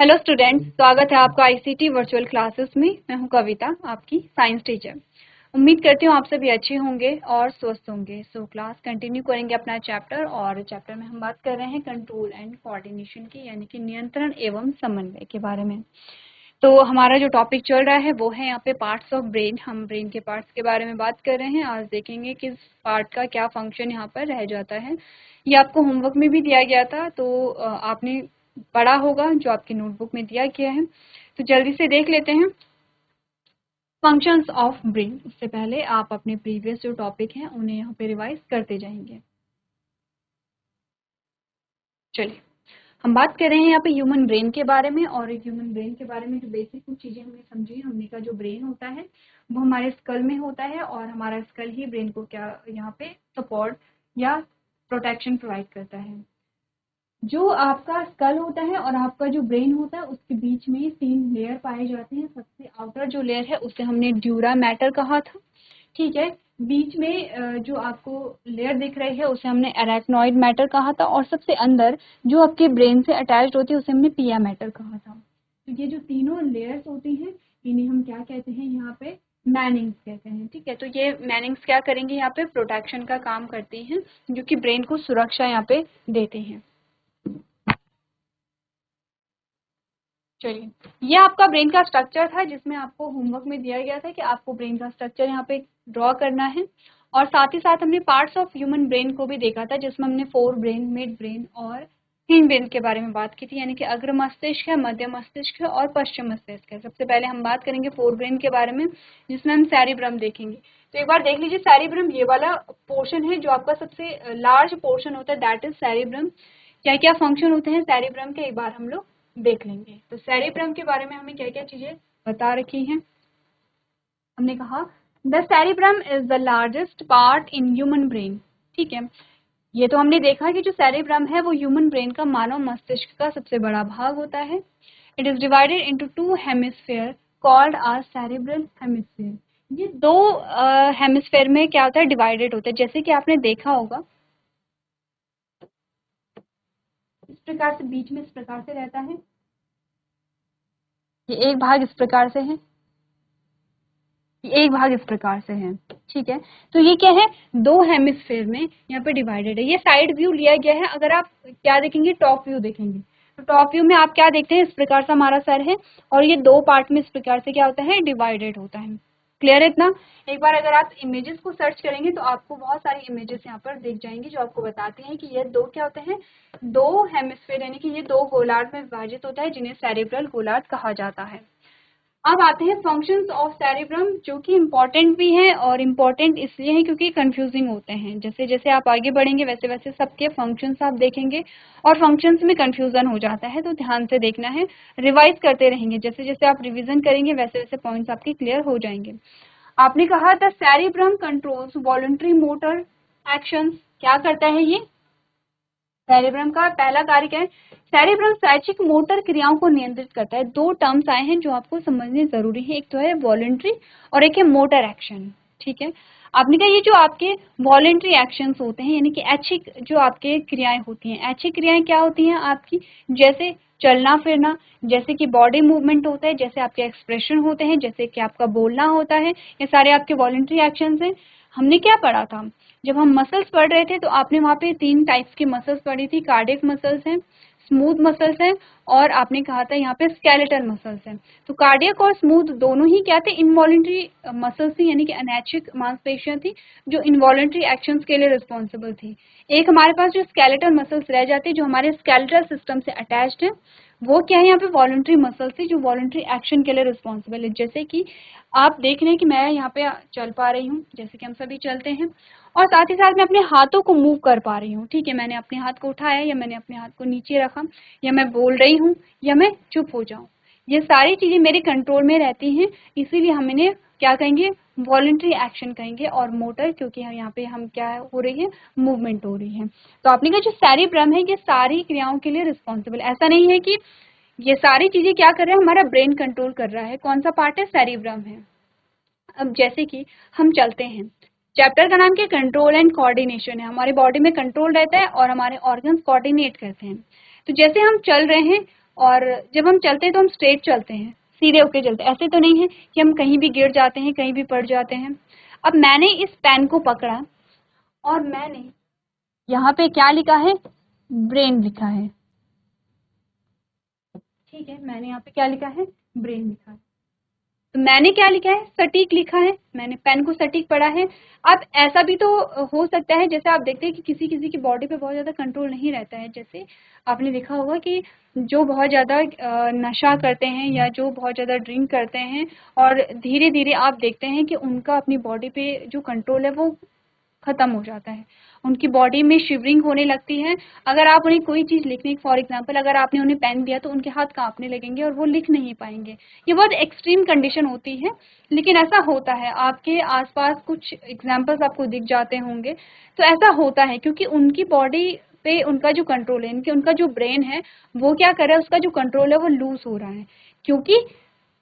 Hello students, स्वागत है आपका आईसीटी वर्चुअल क्लासेस में। मैं हूं कविता, आपकी साइंस टीचर। उम्मीद करती हूं आप सभी अच्छे होंगे और स्वस्थ होंगे। सो क्लास कंटिन्यू करेंगे अपना चैप्टर, और चैप्टर में हम बात कर रहे हैं कंट्रोल एंड कोऑर्डिनेशन की, यानी कि नियंत्रण एवं समन्वय के बारे में। तो हमारा जो टॉपिक चल रहा है वो है यहाँ पे पार्ट्स ऑफ ब्रेन। हम ब्रेन के पार्ट्स के बारे में बात कर रहे हैं। आज देखेंगे किस पार्ट का क्या फंक्शन यहाँ पर रह जाता है। ये आपको होमवर्क में भी दिया गया था, तो आपने पढ़ा होगा जो आपकी नोटबुक में दिया गया है। तो जल्दी से देख लेते हैं फंक्शंस ऑफ ब्रेन। उससे पहले आप अपने प्रीवियस जो टॉपिक हैं उन्हें यहाँ पे रिवाइज करते जाएंगे। चलिए, हम बात कर रहे हैं यहाँ पे ह्यूमन ब्रेन के बारे में। और ह्यूमन ब्रेन के बारे में जो बेसिक कुछ चीजें हमने समझी, हमने का जो ब्रेन होता है वो हमारे स्कल में होता है, और हमारा स्कल ही ब्रेन को क्या यहाँ पे सपोर्ट या प्रोटेक्शन प्रोवाइड करता है। जो आपका स्कल होता है और आपका जो ब्रेन होता है उसके बीच में 3 लेयर पाए जाते हैं। सबसे आउटर जो लेयर है उसे हमने ड्यूरा मैटर कहा था, ठीक है। बीच में जो आपको लेयर दिख रही है उसे हमने एराक्नॉइड मैटर कहा था, और सबसे अंदर जो आपके ब्रेन से अटैच्ड होती है उसे हमने पिया मैटर कहा था। तो ये जो तीनों लेयर्स होती हैं इन्हें हम क्या कहते हैं, यहाँ पे मैनिंग्स कहते हैं, ठीक है। तो ये मैनिंग्स क्या करेंगे, यहाँ पे प्रोटेक्शन का काम करती हैं, जो कि ब्रेन को सुरक्षा यहाँ पे देते हैं। चलिए, ये आपका ब्रेन का स्ट्रक्चर था जिसमें आपको होमवर्क में दिया गया था कि आपको ब्रेन का स्ट्रक्चर यहाँ पे ड्रॉ करना है। और साथ ही साथ हमने पार्ट्स ऑफ ह्यूमन ब्रेन को भी देखा था, जिसमें हमने फोर ब्रेन, मिड ब्रेन और हिंड ब्रेन के बारे में बात की थी, यानी कि अग्र मस्तिष्क है, मध्य मस्तिष्क है और पश्चिम मस्तिष्क है। सबसे पहले हम बात करेंगे फोर ब्रेन के बारे में, जिसमें हम सेरिब्रम देखेंगे। तो एक बार देख लीजिए, सेरिब्रम ये वाला पोर्शन है जो आपका सबसे लार्ज पोर्शन होता है, दैट इज सेरिब्रम। क्या क्या फंक्शन होते हैं सेरिब्रम के, एक बार हम लोग देख लेंगे। तो सेरिब्रम के बारे में हमें क्या क्या चीजें बता रखी हैं। हमने कहा the cerebrum is the largest part in human brain, ठीक है। ये तो हमने देखा कि जो सेरिब्रम है वो ह्यूमन ब्रेन का, मानव मस्तिष्क का सबसे बड़ा भाग होता है। It is divided into 2 hemisphere called are cerebral hemisphere. ये 2 हेमिस्फीयर में क्या होता है, डिवाइडेड होता है। जैसे कि आपने देखा होगा इस प्रकार से बीच में इस प्रकार से रहता है, ये एक भाग इस प्रकार से है, एक भाग इस प्रकार से है, ठीक है। तो ये क्या है, 2 हेमिस्फीयर में यहाँ पे डिवाइडेड है। ये साइड व्यू लिया गया है। अगर आप क्या देखेंगे, टॉप व्यू देखेंगे, तो टॉप व्यू में आप क्या देखते हैं, इस प्रकार से हमारा सर है और ये 2 पार्ट में इस प्रकार से क्या होता है, डिवाइडेड होता है। क्लियर है इतना। एक बार अगर आप इमेजेस को सर्च करेंगे तो आपको बहुत सारी इमेजेस यहाँ पर दिख जाएंगी जो आपको बताती हैं कि ये 2 क्या होते हैं, 2 हेमिस्फीयर, यानी कि ये 2 गोलार्ध में विभाजित होता है, जिन्हें सेरिब्रल गोलार्ध कहा जाता है। अब आते हैं फंक्शंस ऑफ सेरिब्रम, जो कि इम्पोर्टेंट भी हैं, और इम्पोर्टेंट इसलिए हैं क्योंकि कंफ्यूजिंग होते हैं। जैसे जैसे आप आगे बढ़ेंगे वैसे वैसे सबके फंक्शंस आप देखेंगे और फंक्शंस में कंफ्यूजन हो जाता है, तो ध्यान से देखना है, रिवाइज करते रहेंगे। जैसे जैसे आप रिवीजन करेंगे वैसे वैसे पॉइंट्स आपके क्लियर हो जाएंगे। आपने कहा the cerebrum controls voluntary motor actions. क्या करता है ये, सेरिब्रम का पहला कार्य क्या है, सेरिब्रम स्वैच्छिक मोटर क्रियाओं को नियंत्रित करता है। 2 टर्म्स आए हैं जो आपको समझने जरूरी है, एक तो है वॉलंटरी और एक है मोटर एक्शन, ठीक है। आपने कहा ये जो आपके वॉलंटरी एक्शंस होते हैं, यानी कि ऐच्छिक जो आपके क्रियाएं होती हैं, ऐच्छिक क्रियाएं क्या होती हैं आपकी, जैसे चलना फिरना, जैसे कि बॉडी मूवमेंट होता है, जैसे आपके एक्सप्रेशन होते हैं, जैसे कि आपका बोलना होता है, ये सारे आपके वॉलंटरी एक्शंस हैं। हमने क्या पढ़ा था, जब हम मसल्स पढ़ रहे थे तो आपने वहाँ पे 3 टाइप्स की मसल्स पढ़ी थी, कार्डियक मसल्स हैं, स्मूथ मसल्स हैं, और आपने कहा था यहाँ पे स्केलेटल मसल्स हैं। तो कार्डियक और स्मूथ दोनों ही क्या थे, इनवॉलंटरी मसल्स थी, यानी कि अनैच्छिक मांसपेशियां थी जो इनवॉलंटरी एक्शंस के लिए रिस्पॉन्सिबल थी। एक हमारे पास जो स्केलेटल मसल्स रह जाती है जो हमारे स्केलेटल सिस्टम से अटैच्ड है, वो क्या है, यहाँ पे वॉलंटरी मसल्स थी जो वॉलंटरी एक्शन के लिए रिस्पॉन्सिबल है। जैसे कि आप देख रहे हैं कि मैं यहाँ पे चल पा रही हूँ, जैसे कि हम सभी चलते हैं, और साथ ही साथ मैं अपने हाथों को मूव कर पा रही हूँ, ठीक है। मैंने अपने हाथ को उठाया या मैंने अपने हाथ को नीचे रखा, या मैं बोल रही हूँ या मैं चुप हो जाऊँ, ये सारी चीजें मेरे कंट्रोल में रहती हैं। इसीलिए हम इन्हें क्या कहेंगे, वॉलंटरी एक्शन कहेंगे, और मोटर क्योंकि यहाँ पे हम क्या हो रही है, मूवमेंट हो रही है। तो आपने कहा जो सेरिब्रम है ये सारी क्रियाओं के लिए रिस्पॉन्सिबल, ऐसा नहीं है कि ये सारी चीजें क्या कर रहे हैं, हमारा ब्रेन कंट्रोल कर रहा है। कौन सा पार्ट है, सेरिब्रम है। अब जैसे कि हम चलते हैं, चैप्टर का नाम क्या, कंट्रोल एंड कोऑर्डिनेशन है। हमारे बॉडी में कंट्रोल रहता है और हमारे ऑर्गन्स कोऑर्डिनेट करते हैं। तो जैसे हम चल रहे हैं, और जब हम चलते हैं तो हम स्ट्रेट चलते हैं, सीधे होके चलते हैं, ऐसे तो नहीं है कि हम कहीं भी गिर जाते हैं, कहीं भी पड़ जाते हैं। अब मैंने इस पेन को पकड़ा और मैंने यहाँ पे क्या लिखा है, ब्रेन लिखा है, ठीक है, मैंने यहाँ पे क्या लिखा है, ब्रेन लिखा है। तो मैंने क्या लिखा है, सटीक लिखा है, मैंने पेन को सटीक पढ़ा है। अब ऐसा भी तो हो सकता है, जैसे आप देखते हैं कि किसी किसी की बॉडी पे बहुत ज़्यादा कंट्रोल नहीं रहता है, जैसे आपने देखा होगा कि जो बहुत ज़्यादा नशा करते हैं या जो बहुत ज़्यादा ड्रिंक करते हैं और धीरे धीरे आप देखते हैं कि उनका अपनी बॉडी पे जो कंट्रोल है वो खत्म हो जाता है, उनकी बॉडी में शिवरिंग होने लगती है। अगर आप उन्हें कोई चीज़ लिखने, फॉर एग्जांपल अगर आपने उन्हें पेन दिया तो उनके हाथ कांपने लगेंगे और वो लिख नहीं पाएंगे। ये बहुत एक्सट्रीम कंडीशन होती है, लेकिन ऐसा होता है, आपके आसपास कुछ एग्जांपल्स आपको दिख जाते होंगे। तो ऐसा होता है क्योंकि उनकी बॉडी पे उनका जो कंट्रोल है, इनके उनका जो ब्रेन है वो क्या कर रहा है, उसका जो कंट्रोल है वो लूज हो रहा है, क्योंकि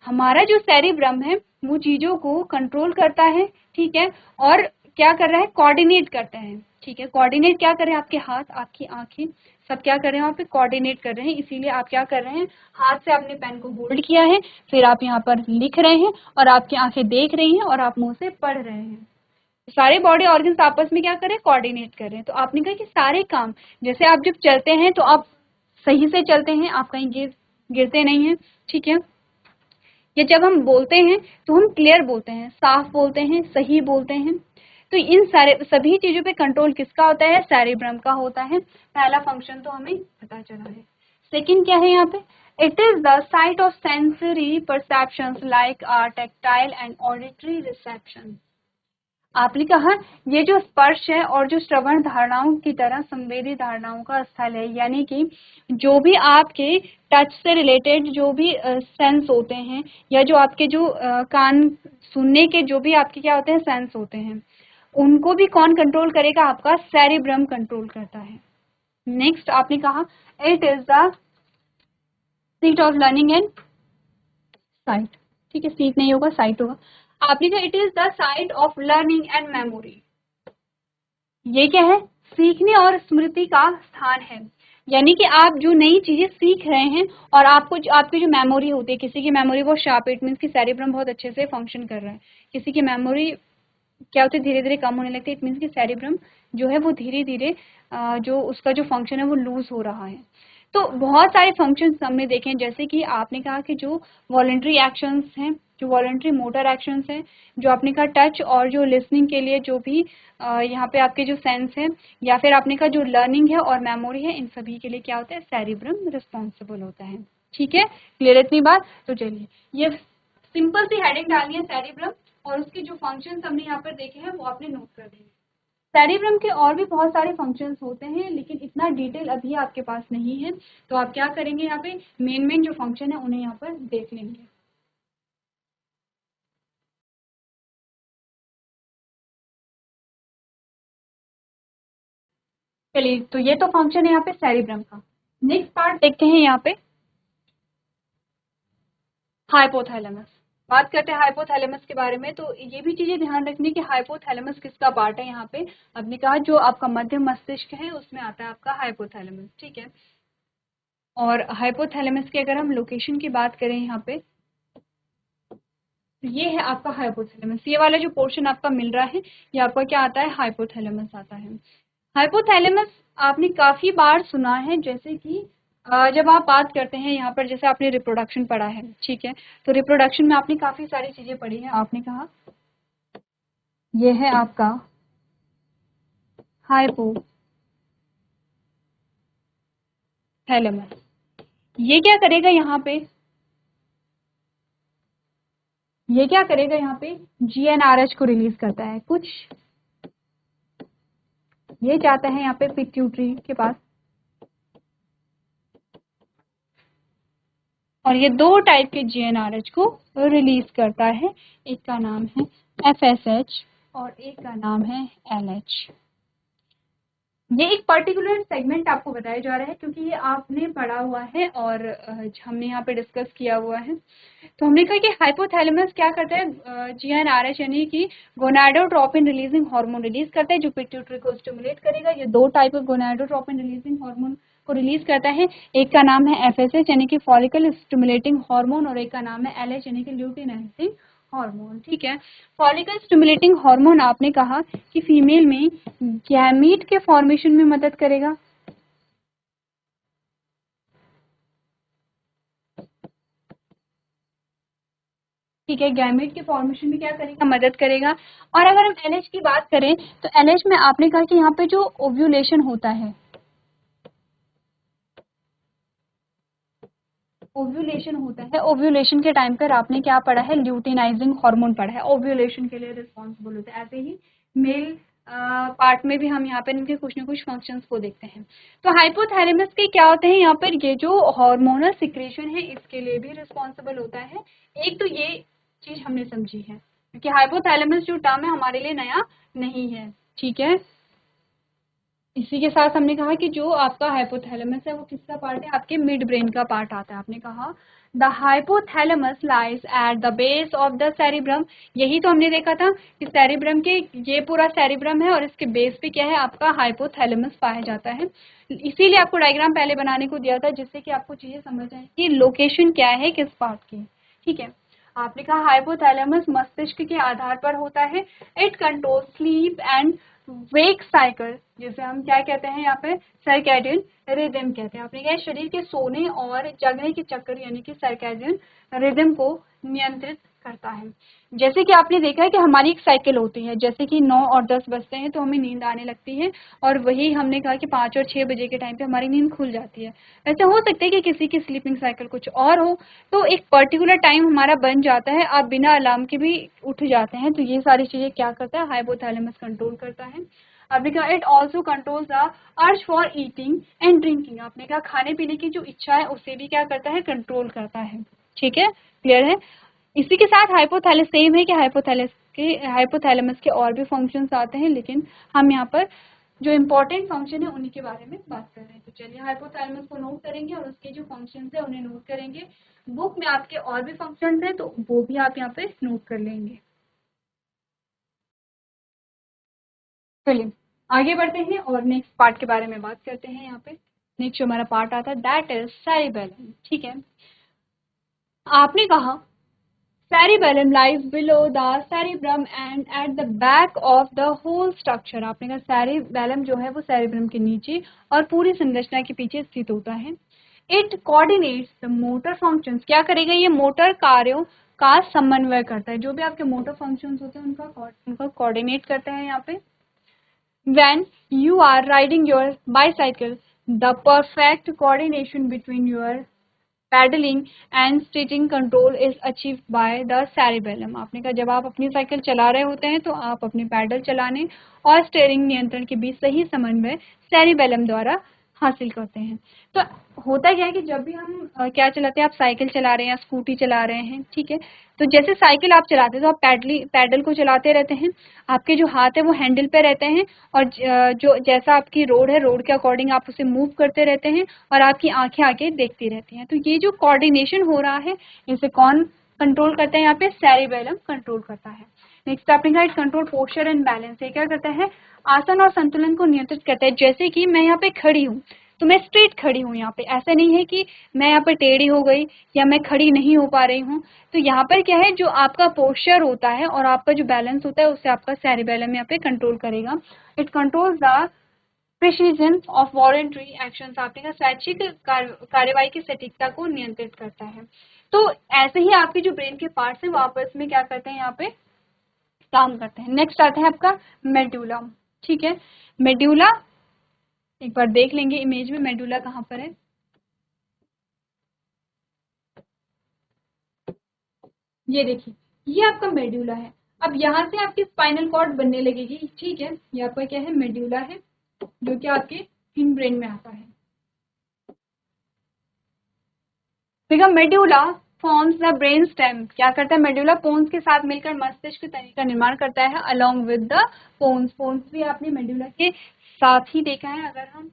हमारा जो सेरिब्रम है वो चीज़ों को कंट्रोल करता है, ठीक है, और क्या कर रहा है, कोऑर्डिनेट करता है, ठीक है। कोऑर्डिनेट क्या कर रहे हैं, आपके हाथ, आपकी आंखें, सब क्या कर रहे हैं वहाँ पे, कोऑर्डिनेट कर रहे हैं। इसीलिए आप क्या कर रहे हैं, हाथ से आपने पेन को होल्ड किया है, फिर आप यहाँ पर लिख रहे हैं और आपकी आंखें देख रही हैं और आप मुंह से पढ़ रहे हैं। सारे बॉडी ऑर्गन्स आपस में क्या कर रहे हैं, कोऑर्डिनेट कर रहे हैं। तो आपने कहा कि सारे काम, जैसे आप जब चलते हैं तो आप सही से चलते हैं, आप कहीं गिरते नहीं हैं, ठीक है। या जब हम बोलते हैं तो हम क्लियर बोलते हैं, साफ बोलते हैं, सही बोलते हैं। तो इन सारे सभी चीजों पे कंट्रोल किसका होता है, सेरिब्रम का होता है। पहला फंक्शन तो हमें पता चला है। सेकंड क्या है यहाँ पे, it is the site of sensory perceptions like tactile and auditory reception. आपने कहा ये जो स्पर्श है और जो श्रवण धारणाओं की तरह संवेदी धारणाओं का स्थल है, यानी कि जो भी आपके टच से रिलेटेड जो भी सेंस होते हैं, या जो आपके जो कान सुनने के जो भी आपके क्या होते हैं, सेंस होते हैं, उनको भी कौन कंट्रोल करेगा, आपका सेरिब्रम कंट्रोल करता है। नेक्स्ट आपने कहा it is the seat of learning and site, ठीक है, सीट नहीं होगा, साइट होगा। आपने कहा it is the site of learning and memory. ये क्या है, सीखने और स्मृति का स्थान है, यानी कि आप जो नई चीजें सीख रहे हैं और आपको आपकी जो मेमोरी होती है, किसी की मेमोरी बहुत शार्प, इट मीन्स की सेरिब्रम बहुत अच्छे से फंक्शन कर रहा है। किसी की मेमोरी क्या होती है, धीरे धीरे कम होने लगती है, इट मीन्स की सेरिब्रम जो है वो धीरे धीरे जो उसका जो फंक्शन है वो लूज हो रहा है। तो बहुत सारे फंक्शंस हमने देखे हैं, जैसे कि आपने कहा कि जो वॉलंटरी एक्शंस हैं, जो वॉलंटरी मोटर एक्शंस हैं, जो आपने कहा टच और जो लिसनिंग के लिए जो भी यहाँ पे आपके जो सेंस है, या फिर आपने कहा जो लर्निंग है और मेमोरी है, इन सभी के लिए क्या होता है, सेरिब्रम रिस्पॉन्सिबल होता है। ठीक है, क्लियर इतनी बात। तो चलिए ये सिंपल सी हेडिंग डालनी है सेरिब्रम, और उसके जो फंक्शंस हमने यहाँ पर देखे हैं वो आपने नोट कर देंगे। सेरिब्रम के और भी बहुत सारे फंक्शंस होते हैं, लेकिन इतना डिटेल अभी आपके पास नहीं है, तो आप क्या करेंगे, यहाँ पे मेन मेन जो फंक्शन है उन्हें यहाँ पर देख लेंगे। चलिए, तो ये तो फंक्शन है यहाँ पे सेरिब्रम का। नेक्स्ट पार्ट देखते हैं यहाँ पे हाइपोथैलेमस। बात करते हैं हाइपोथैलेमस के बारे में। तो ये भी चीजें ध्यान रखनी कि हाइपोथैलेमस किसका पार्ट है। यहाँ पे आपने कहा जो आपका मध्य मस्तिष्क है उसमें आता है आपका हाइपोथैलेमस, ठीक है। और हाइपोथैलेमस की अगर हम लोकेशन की बात करें यहाँ पे, तो ये है आपका हाइपोथैलेमस। ये वाला जो पोर्शन आपका मिल रहा है ये आपका क्या आता है, हाइपोथैलेमस आता है। हाइपोथैलेमस आपने काफी बार सुना है, जैसे कि जब आप बात करते हैं यहाँ पर, जैसे आपने रिप्रोडक्शन पढ़ा है, ठीक है, तो रिप्रोडक्शन में आपने काफी सारी चीजें पढ़ी है। आपने कहा ये है आपका हाइपोथैलेमस। ये क्या करेगा यहाँ पे, ये क्या करेगा यहाँ पे, जीएनआरएच को रिलीज करता है कुछ, ये जाता है यहाँ पे पिट्यूटरी के पास, और ये दो टाइप के जीएनआरएच को रिलीज करता है। एक का नाम है एफएसएच और एक का नाम है एलएच। ये एक पर्टिकुलर सेगमेंट आपको बताया जा रहा है क्योंकि ये आपने पढ़ा हुआ है और हमने यहाँ पे डिस्कस किया हुआ है। तो हमने कहा कि हाइपोथैलेमस क्या करता है, जीएनआरएच यानी कि गोनाडोट्रोपिन रिलीजिंग हार्मोन रिलीज करता है जो पिट्यूटरी को स्टिमुलेट करेगा। ये दो type of gonadotropin releasing hormone को रिलीज करता है। एक का नाम है FSH यानी कि फॉलिकल स्टिमुलेटिंग हार्मोन और एक का नाम है LH यानी कि ल्यूटिनाइजिंग हार्मोन। ठीक है, फॉलिकल स्टिमुलेटिंग हार्मोन आपने कहा कि फीमेल में गैमीट के फॉर्मेशन में मदद करेगा। ठीक है, गैमेट के फॉर्मेशन में क्या करेगा, मदद करेगा। और अगर हम LH की बात करें तो LH में आपने कहा कि यहाँ पे जो ओव्यूलेशन होता है, ओव्यूलेशन होता है, ओव्यूलेशन के टाइम पर आपने क्या पढ़ा है, ल्यूटिनाइजिंग हार्मोन पढ़ा है, ओव्यूलेशन के लिए रिस्पॉन्सिबल होता है। ऐसे ही मेल पार्ट में भी हम यहाँ पे इनके कुछ न कुछ फंक्शंस को देखते हैं। तो हाइपोथैलेमस के क्या होते हैं, यहाँ पर ये जो हार्मोनल सिक्रेशन है इसके लिए भी रिस्पॉन्सिबल होता है। एक तो ये चीज हमने समझी है क्योंकि हाइपोथैलेमस जो टर्म है हमारे लिए नया नहीं है। ठीक है, इसी के साथ हमने कहा कि जो आपका हाइपोथैलेमस है वो किसका पार्ट है, आपके मिड ब्रेन का पार्ट आता है। आपने कहा the hypothalamus lies at the base of the cerebrum. यही तो हमने देखा था कि सेरिब्रम के, ये पूरा सेरिब्रम है और इसके बेस पे क्या है, आपका हाइपोथैलेमस पाया जाता है। इसीलिए आपको डायग्राम पहले बनाने को दिया था जिससे कि आपको चीजें समझ आए कि लोकेशन क्या है किस पार्ट की। ठीक है, आपने कहा हाइपोथैलेमस मस्तिष्क के आधार पर होता है। It control sleep and wake cycle, जिसे हम क्या कहते हैं यहाँ पे, सर्कैडियन रिदम कहते हैं। आपने क्या, शरीर के सोने और जगने के चक्कर यानी कि सर्कैडियन रिदम को नियंत्रित करता है। जैसे कि आपने देखा है कि हमारी एक साइकिल होती है, जैसे कि 9 और 10 बजते हैं तो हमें नींद आने लगती है और वही हमने कहा कि 5 और 6 बजे के टाइम पे हमारी नींद खुल जाती है। ऐसा हो सकता है कि किसी की स्लीपिंग साइकिल कुछ और हो, तो एक पर्टिकुलर टाइम हमारा बन जाता है, आप बिना अलार्म के भी उठ जाते हैं। तो ये सारी चीजें क्या करता है, हाइपोथैलेमस कंट्रोल करता है। आपने कहा it also controls the urge for eating and drinking. आपने कहा खाने पीने की जो इच्छा है उसे भी क्या करता है, कंट्रोल करता है। ठीक है, क्लियर है। इसी के साथ हाइपोथैलेमस सेम है कि हाइपोथैलेमस के और भी फंक्शंस आते हैं, लेकिन हम यहाँ पर जो इम्पोर्टेंट फंक्शन है उन्हीं के बारे में बात कर रहे हैं। तो चलिए हाइपोथैलेमस को नोट करेंगे और उसके जो फंक्शंस है उन्हें नोट करेंगे। बुक में आपके और भी फंक्शंस हैं तो वो भी आप यहाँ पे नोट कर लेंगे। चलिए आगे बढ़ते हैं और नेक्स्ट पार्ट के बारे में बात करते हैं। यहाँ पे नेक्स्ट जो हमारा पार्ट आता है दैट इज सेरिबेलम। ठीक है, आपने कहा cerebellum lies below the cerebrum and at the back of the whole structure। आपने कहा cerebellum जो है वो cerebrum के नीचे और पूरी संरचना के पीछे स्थित होता है। It coordinates the motor functions। क्या करेगा, ये मोटर कार्यों का समन्वय करता है। जो भी आपके मोटर फंक्शंस होते हैं उनका कोऑर्डिनेट करता है। यहाँ पे when you are riding your bicycle, the perfect coordination between your pedalling and steering control is achieved by the cerebellum. आपने कहा जब आप अपनी साइकिल चला रहे होते हैं तो आप अपने पैडल चलाने और स्टीयरिंग नियंत्रण के बीच सही समन्वय सेरिबेलम द्वारा हासिल करते हैं। तो होता क्या है कि जब भी हम क्या चलाते हैं, आप साइकिल चला रहे हैं या स्कूटी चला रहे हैं, ठीक है, तो जैसे साइकिल आप चलाते हैं तो आप पैडल को चलाते रहते हैं, आपके जो हाथ है वो हैंडल पे रहते हैं और जो जैसा आपकी रोड है, रोड के अकॉर्डिंग आप उसे मूव करते रहते हैं और आपकी आंखें आगे देखती रहती हैं। तो ये जो कोऑर्डिनेशन हो रहा है इसे कौन कंट्रोल करता है, यहाँ पे सेरिबेलम कंट्रोल करता है। नेक्स्ट आपने कहा it control posture and balance. ये क्या करता है, आसन और संतुलन को नियंत्रित करता है। जैसे कि मैं यहाँ पे खड़ी हूँ तो मैं स्ट्रेट खड़ी हूँ, यहाँ पे ऐसा नहीं है कि मैं यहाँ पे टेढ़ी हो गई या मैं खड़ी नहीं हो पा रही हूँ। तो यहाँ पर क्या है, जो आपका पोस्चर होता है और आपका जो बैलेंस होता है उसे आपका सेरिबेलम यहाँ पे कंट्रोल करेगा। It controls the precision of voluntary actions. आपने कहा स्वैच्छिक कार्यवाही की सटीकता को नियंत्रित करता है। तो ऐसे ही आपके जो ब्रेन के पार्ट्स हैं वो आपस में क्या करते हैं, यहाँ पे काम करते हैं। नेक्स्ट आता है आपका मेडुला। ठीक है, मेडुला एक बार देख लेंगे इमेज में मेडुला कहाँ पर है। ये देखिए, ये आपका मेडुला है। अब यहाँ से आपकी स्पाइनल कॉर्ड बनने लगेगी। ठीक है, ये आपका क्या है, मेडुला है जो कि आपके हिंड ब्रेन में आता है। देखा, medulla forms the brain stem. क्या करता है, मेडुला पोन्स के साथ मिलकर मस्तिष्क तंत्र का निर्माण करता है along with the pons. Pons भी आपने मेडुला के साथ ही देखा है। अगर हम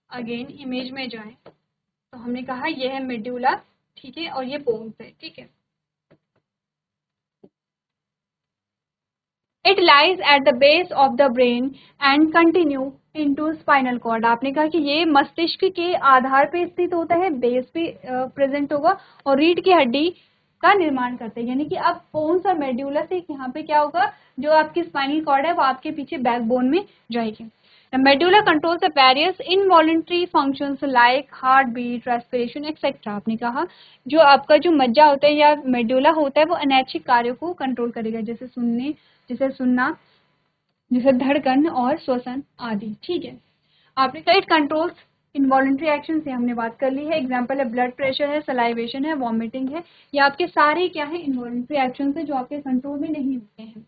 अगेन इमेज में जाएं तो हमने कहा यह है मेडुला, ठीक है, और ये पोन्स है। ठीक है, it lies at the base of the brain and continue into spinal cord. आपने कहा कि ये मस्तिष्क के आधार पे स्थित होता है, बेस पे प्रेजेंट होगा और रीढ़ की हड्डी का निर्माण करते हैं। यानी कि अब बोन्स और मेड्यूला से यहाँ पे क्या होगा, जो आपकी स्पाइनल कॉर्ड है वो आपके पीछे बैकबोन में जाएगी। Medulla controls the various involuntary functions like heart beat, respiration etcetera. आपने कहा जो आपका जो मज्जा होता है या मेडुला होता है वो अनैच्छिक कार्यों को कंट्रोल करेगा, जैसे सुनना, जैसे धड़कन और श्वसन आदि। ठीक है, आपने कहा इट कंट्रोल्स इनवॉलेंट्री एक्शन से हमने बात कर ली है। एग्जाम्पल है ब्लड प्रेशर है, सलाइवेशन है, वॉमिटिंग है। ये आपके सारे क्या है, इनवॉलेंट्री एक्शन है जो आपके कंट्रोल में नहीं होते हैं।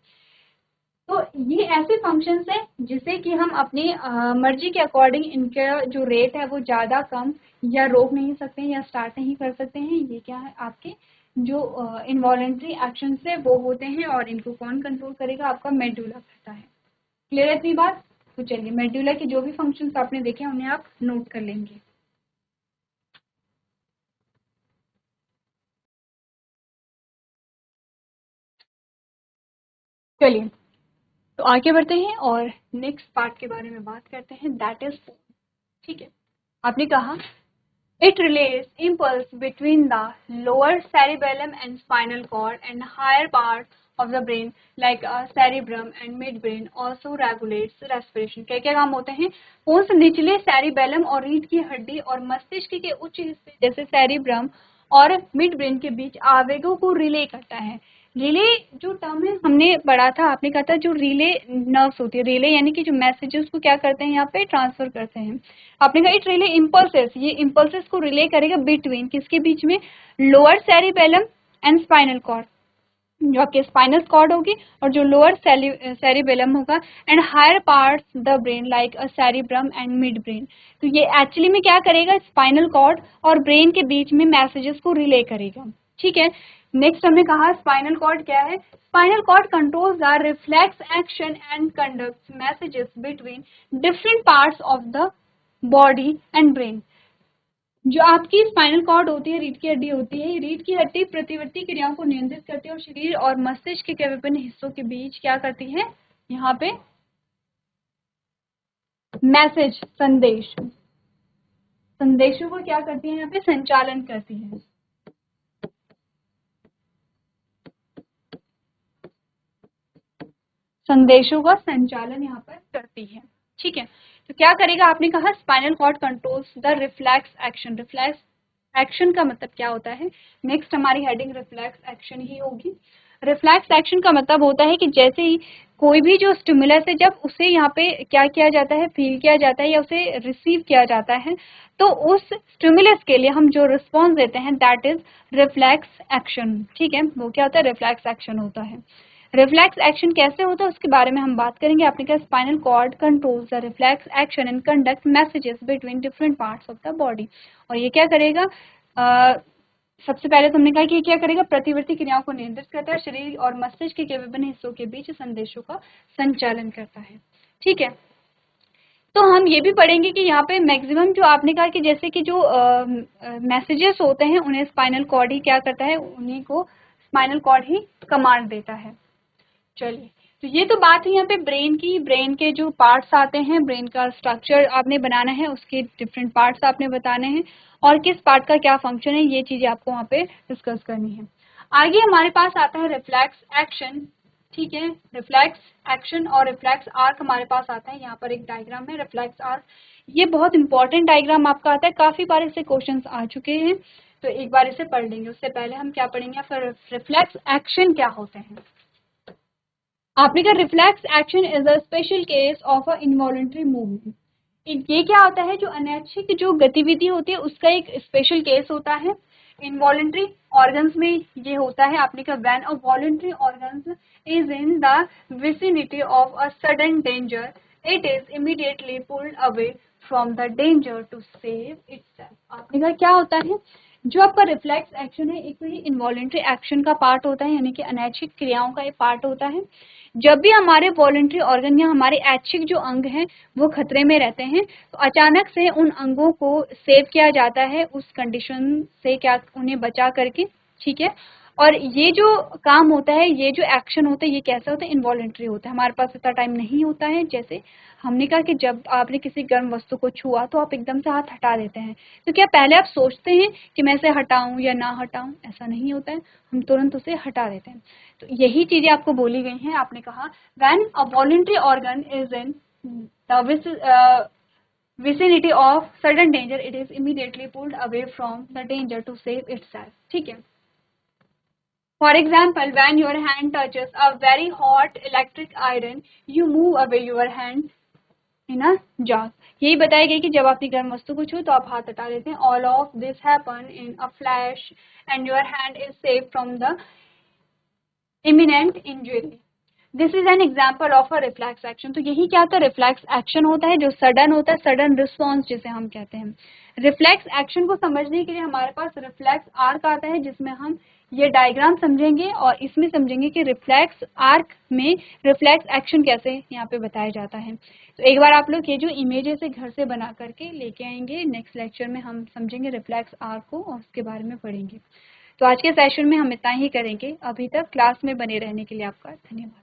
तो ये ऐसे फंक्शंस हैं जिसे कि हम अपनी मर्जी के अकॉर्डिंग इनका जो रेट है वो ज़्यादा कम या रोक नहीं सकते हैं या स्टार्ट नहीं कर सकते हैं। ये क्या है, आपके जो इनवॉलेंट्री एक्शंस है वो होते हैं और इनको कौन कंट्रोल करेगा, आपका मेडुला करता है। क्लियर है इतनी बात? तो चलिए मेडुला के जो भी फंक्शंस आपने देखे उन्हें आप नोट कर लेंगे। चलिए तो आगे बढ़ते हैं और नेक्स्ट पार्ट के बारे में बात करते हैं, दैट इज। ठीक है, आपने कहा it relays impulse between the lower cerebellum and spinal cord and higher parts of the brain like cerebrum and midbrain also regulates respiration। क्या क्या काम होते हैं, उस निचले सेरिबेलम और रीढ़ की हड्डी और मस्तिष्क के उच्च हिस्से जैसे सेरिब्रम और मिड ब्रेन के बीच आवेगों को रिले करता है। रिले जो टर्म है हमने पढ़ा था, आपने कहा था जो रिले नर्व्स होती है, रिले यानी कि जो मैसेजेस को क्या करते हैं यहाँ पे ट्रांसफर करते हैं। आपने कहा इट रिले इम्पल्सेस, ये इम्पल्सेस को रिले करेगा बिटवीन किसके बीच में, lower cerebellum and spinal cord, जो आपके स्पाइनल कॉर्ड होगी और जो लोअर सेरिबेलम होगा, and higher parts the brain like a cerebrum and mid brain. तो ये एक्चुअली में क्या करेगा, स्पाइनल कॉर्ड और ब्रेन के बीच में मैसेजेस को रिले करेगा। ठीक है, नेक्स्ट हमने कहा स्पाइनल कॉर्ड क्या है, spinal cord controls the reflex action and conducts messages between different parts of the body and brain. जो आपकी स्पाइनल कॉर्ड होती है, रीढ़ की हड्डी होती है, रीढ़ की हड्डी प्रतिवर्ती क्रियाओं को नियंत्रित करती है और शरीर और मस्तिष्क के विभिन्न हिस्सों के बीच क्या करती है, यहाँ पे मैसेज संदेशों को क्या करती है, यहाँ पे संचालन करती है। संदेशों का संचालन यहाँ पर करती है। ठीक है, तो क्या करेगा, आपने कहा spinal cord controls the reflex action. Reflex action का मतलब क्या होता है, नेक्स्ट हमारी हेडिंग रिफ्लेक्स एक्शन ही होगी। रिफ्लेक्स एक्शन का मतलब होता है कि जैसे ही कोई भी जो स्टिमुलस है जब उसे यहाँ पे क्या किया जाता है, फील किया जाता है या उसे रिसीव किया जाता है, तो उस स्टिमुलस के लिए हम जो रिस्पॉन्स देते हैं दैट इज रिफ्लेक्स एक्शन। ठीक है, वो क्या होता है, रिफ्लेक्स एक्शन होता है। रिफ्लेक्स एक्शन कैसे होता है उसके बारे में हम बात करेंगे। आपने कहा spinal cord controls the reflex action and conduct messages between different parts of the body. और ये क्या करेगा, सबसे पहले तुमने कहा कि क्या करेगा, प्रतिवर्ती क्रियाओं को नियंत्रित करता है, शरीर और मस्तिष्क के विभिन्न हिस्सों के बीच संदेशों का संचालन करता है। ठीक है, तो हम ये भी पढ़ेंगे कि यहाँ पे मैक्सिमम जो आपने कहा कि जैसे कि जो मैसेजेस होते हैं उन्हें स्पाइनल कॉर्ड ही क्या करता है, उन्हीं को स्पाइनल कॉर्ड ही कमांड देता है। चलिए, तो ये तो बात है यहाँ पे ब्रेन की, ब्रेन के जो पार्ट्स आते हैं, ब्रेन का स्ट्रक्चर आपने बनाना है, उसके डिफरेंट पार्ट्स आपने बताने हैं और किस पार्ट का क्या फंक्शन है, ये चीजें आपको वहाँ पे डिस्कस करनी है। आगे हमारे पास आता है रिफ्लेक्स एक्शन। ठीक है, रिफ्लेक्स एक्शन और रिफ्लेक्स आर्क हमारे पास आता है। यहाँ पर एक डायग्राम है रिफ्लेक्स आर्क, ये बहुत इंपॉर्टेंट डायग्राम आपका आता है, काफी बार इससे क्वेश्चन आ चुके हैं, तो एक बार इसे पढ़ लेंगे। उससे पहले हम क्या पढ़ेंगे, फिर रिफ्लेक्स एक्शन क्या होते हैं। आपने कहा reflex action is a special case of a involuntary movement. ये क्या होता है, जो अनैच्छिक जो गतिविधि होती है उसका एक स्पेशल केस होता है। इनवॉलेंट्री ऑर्गन्स में ये होता है। आपने कहा when a voluntary organs is in the vicinity of a sudden danger it is immediately pulled away from the danger to save itself. आपने कहा क्या होता है, जो आपका रिफ्लेक्स एक्शन है एक तो ये इनवॉलेंट्री एक्शन का पार्ट होता है, यानी कि अनैच्छिक क्रियाओं का एक पार्ट होता है। जब भी हमारे वॉलेंट्री ऑर्गन या हमारे ऐच्छिक जो अंग हैं वो खतरे में रहते हैं तो अचानक से उन अंगों को सेव किया जाता है उस कंडीशन से, क्या उन्हें बचा करके। ठीक है, और ये जो काम होता है, ये जो एक्शन होता है, ये कैसा होता है, इनवॉलेंट्री होता है। हमारे पास इतना टाइम नहीं होता है। जैसे हमने कहा कि जब आपने किसी गर्म वस्तु को छुआ तो आप एकदम से हाथ हटा देते हैं, तो क्या पहले आप सोचते हैं कि मैं इसे हटाऊं या ना हटाऊं? ऐसा नहीं होता है, हम तुरंत उसे हटा देते हैं। तो यही चीजें आपको बोली गई हैं। आपने कहा when a voluntary organ is in the vicinity of sudden danger, it is immediately pulled away from the danger to save itself। ठीक है। For example, when your hand touches a very hot electric iron, you move away your hand in a jog। यही बताया गया कि जब आप गर्म वस्तु को छू तो आप हाथ हटा देते हैं। All of this happen in a flash and your hand is safe from the imminent injury। This is an example of a reflex action. तो यही क्या होता है, रिफ्लेक्स एक्शन होता है जो सडन होता है, सडन रिस्पॉन्स जिसे हम कहते हैं। रिफ्लेक्स एक्शन को समझने के लिए हमारे पास रिफ्लेक्स आर्क आता है, जिसमें हम ये डायग्राम समझेंगे और इसमें समझेंगे कि रिफ्लेक्स आर्क में रिफ्लेक्स एक्शन कैसे यहाँ पे बताया जाता है। तो एक बार आप लोग ये जो इमेजेस है घर से बना करके लेके आएंगे, नेक्स्ट लेक्चर में हम समझेंगे रिफ्लेक्स आर्क को और उसके बारे में पढ़ेंगे। तो आज के सेशन में हम इतना ही करेंगे। अभी तक क्लास में बने रहने के लिए आपका धन्यवाद।